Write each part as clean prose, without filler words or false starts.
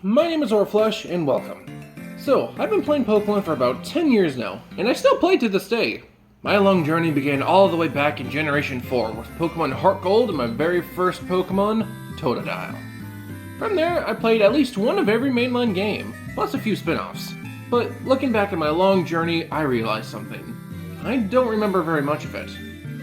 my name is Orflush, and welcome. So, I've been playing Pokemon for about 10 years now, and I still play to this day. My long journey began all the way back in Generation 4 with Pokemon HeartGold and my very first Pokemon, Totodile. From there, I played at least one of every mainline game, plus a few spin-offs. But looking back at my long journey, I realized something. I don't remember very much of it.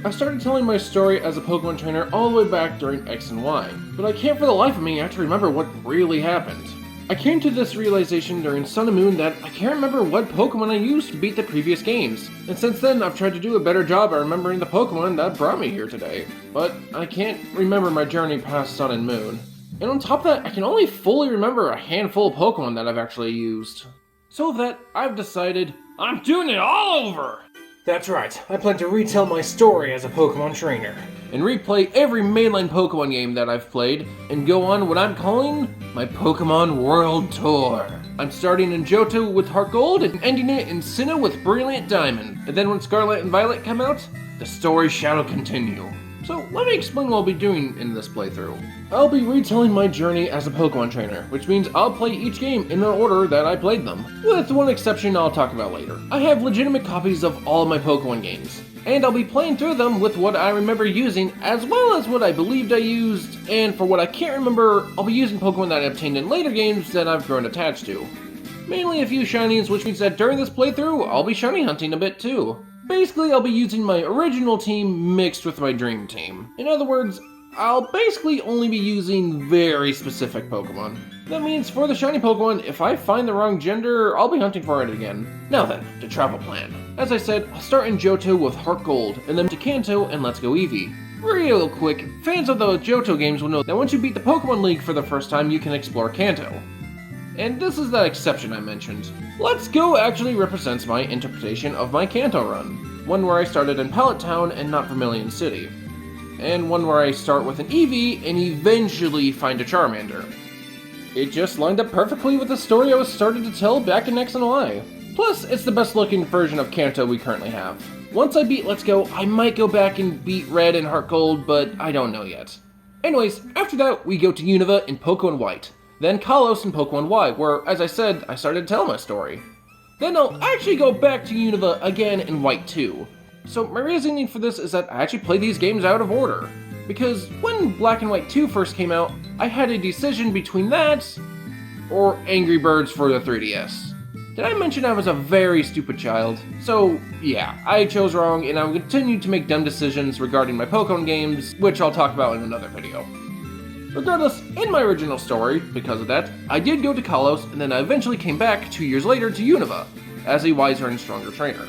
I started telling my story as a Pokemon trainer all the way back during X and Y, but I can't for the life of me actually remember what really happened. I came to this realization during Sun and Moon that I can't remember what Pokemon I used to beat the previous games, and since then I've tried to do a better job at remembering the Pokemon that brought me here today, but I can't remember my journey past Sun and Moon. And on top of that, I can only fully remember a handful of Pokemon that I've actually used. So with that, I've decided I'm doing it all over! That's right, I plan to retell my story as a Pokemon trainer, and replay every mainline Pokemon game that I've played, and go on what I'm calling my Pokemon World Tour. I'm starting in Johto with HeartGold and ending it in Sinnoh with Brilliant Diamond, and then when Scarlet and Violet come out, the story shall continue. So let me explain what I'll be doing in this playthrough. I'll be retelling my journey as a Pokemon trainer, which means I'll play each game in the order that I played them, with one exception I'll talk about later. I have legitimate copies of all of my Pokemon games, and I'll be playing through them with what I remember using, as well as what I believed I used, and for what I can't remember, I'll be using Pokemon that I obtained in later games that I've grown attached to. Mainly a few shinies, which means that during this playthrough, I'll be shiny hunting a bit too. Basically, I'll be using my original team mixed with my dream team. In other words, I'll basically only be using very specific Pokemon. That means for the shiny Pokemon, if I find the wrong gender, I'll be hunting for it again. Now then, the travel plan. As I said, I'll start in Johto with HeartGold, and then to Kanto and Let's Go Eevee. Real quick, fans of the Johto games will know that once you beat the Pokemon League for the first time, you can explore Kanto. And this is that exception I mentioned. Let's Go actually represents my interpretation of my Kanto run. One where I started in Pallet Town and not Vermilion City. And one where I start with an Eevee and eventually find a Charmander. It just lined up perfectly with the story I was starting to tell back in X and Y. Plus, it's the best looking version of Kanto we currently have. Once I beat Let's Go, I might go back and beat Red and HeartGold, but I don't know yet. Anyways, after that, we go to Unova in Pokemon White. Then Kalos in Pokemon Y, where, as I said, I started to tell my story. Then I'll actually go back to Unova again in White 2. So my reasoning for this is that I actually play these games out of order. Because when Black and White 2 first came out, I had a decision between that or Angry Birds for the 3DS. Did I mention I was a very stupid child? So yeah, I chose wrong and I will continue to make dumb decisions regarding my Pokemon games, which I'll talk about in another video. Regardless, in my original story, because of that, I did go to Kalos, and then I eventually came back 2 years later to Unova, as a wiser and stronger trainer.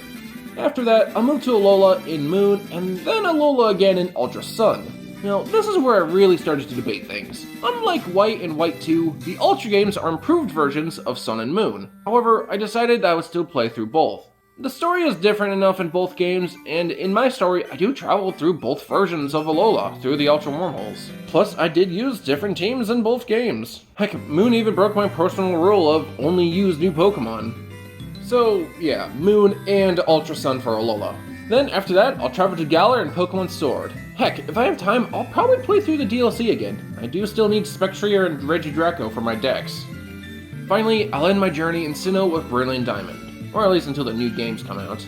After that, I moved to Alola in Moon, and then Alola again in Ultra Sun. Now, this is where I really started to debate things. Unlike White and White 2, the Ultra games are improved versions of Sun and Moon. However, I decided I would still play through both. The story is different enough in both games, and in my story, I do travel through both versions of Alola through the Ultra Wormholes. Plus, I did use different teams in both games. Heck, Moon even broke my personal rule of only use new Pokemon. So, yeah, Moon and Ultra Sun for Alola. Then, after that, I'll travel to Galar and Pokemon Sword. Heck, if I have time, I'll probably play through the DLC again. I do still need Spectrier and Regidraco for my decks. Finally, I'll end my journey in Sinnoh with Brilliant Diamond. Or at least until the new games come out.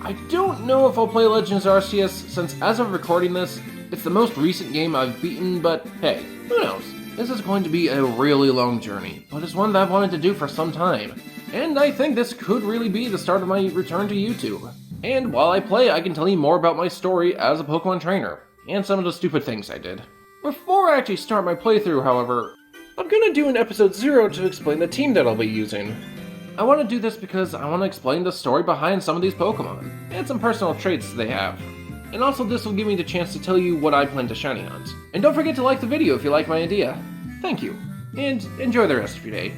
I don't know if I'll play Legends Arceus, since as of recording this, it's the most recent game I've beaten, but hey, who knows? This is going to be a really long journey, but it's one that I've wanted to do for some time. And I think this could really be the start of my return to YouTube. And while I play, I can tell you more about my story as a Pokemon trainer, and some of the stupid things I did. Before I actually start my playthrough, however, I'm gonna do an episode 0 to explain the team that I'll be using. I want to do this because I want to explain the story behind some of these Pokemon, and some personal traits they have. And also this will give me the chance to tell you what I plan to shiny hunt. And don't forget to like the video if you like my idea. Thank you, and enjoy the rest of your day.